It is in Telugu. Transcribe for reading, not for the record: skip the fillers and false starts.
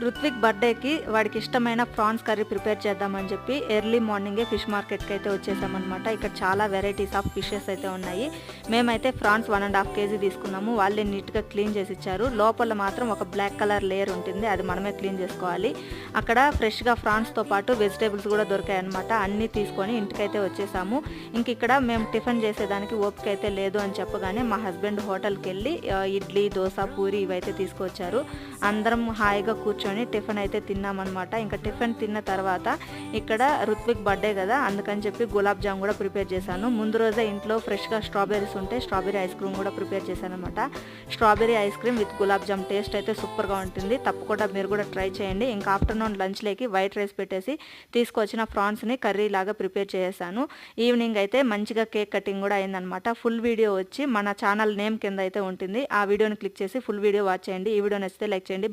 రుత్విక్ బర్త్డేకి వాడికి ఇష్టమైన ప్రాన్స్ కర్రీ ప్రిపేర్ చేద్దామని చెప్పి ఎర్లీ మార్నింగే ఫిష్ మార్కెట్కి అయితే వచ్చేసామన్నమాట. ఇక్కడ చాలా వెరైటీస్ ఆఫ్ ఫిషెస్ అయితే ఉన్నాయి. మేమైతే ప్రాన్స్ 1.5 kg తీసుకున్నాము. వాళ్ళే నీట్గా క్లీన్ చేసి ఇచ్చారు. లోపల మాత్రం ఒక బ్లాక్ కలర్ లేయర్ ఉంటుంది, అది మనమే క్లీన్ చేసుకోవాలి. అక్కడ ఫ్రెష్గా ప్రాన్స్తో పాటు వెజిటేబుల్స్ కూడా దొరికాయి అనమాట. అన్నీ తీసుకొని ఇంటికైతే వచ్చేసాము. ఇంక ఇక్కడ మేము టిఫిన్ చేసేదానికి ఓపిక అయితే లేదు అని చెప్పగానే మా హస్బెండ్ హోటల్కి వెళ్ళి ఇడ్లీ, దోశ, పూరి ఇవైతే తీసుకొచ్చారు. అందరం హాయిగా కూర్చొని టిఫిన్ అయితే తిన్నామన్నమాట. ఇంకా టిఫిన్ తిన్న తర్వాత ఇక్కడ రుత్విక్ బర్త్డే కదా, అందుకని చెప్పి గులాబ్ జామ్ కూడా ప్రిపేర్ చేశాను. ముందు రోజే ఇంట్లో ఫ్రెష్గా స్ట్రాబెర్రీస్ ఉంటే స్ట్రాబెర్రీ ఐస్ క్రీమ్ కూడా ప్రిపేర్ చేశాను అనమాట. Strawberry ice cream with gulab jam taste అయితే సూపర్గా ఉంటుంది. తప్పకుండా మీరు కూడా ట్రై చేయండి. ఇంకా ఆఫ్టర్నూన్ లంచ్లోకి వైట్ రైస్ పెట్టేసి తీసుకొచ్చిన ప్రాన్స్ని కర్రీ లాగా ప్రిపేర్ చేశాను. ఈవినింగ్ అయితే మంచిగా కేక్ కటింగ్ కూడా అయిందనమాట. ఫుల్ వీడియో వచ్చి మన ఛానల్ నేమ్ కింద అయితే ఉంటుంది. ఆ వీడియోని క్లిక్ చేసి ఫుల్ వీడియో వాచ్ చేయండి. ఈ వీడియో నచ్చితే లైక్ చేయండి.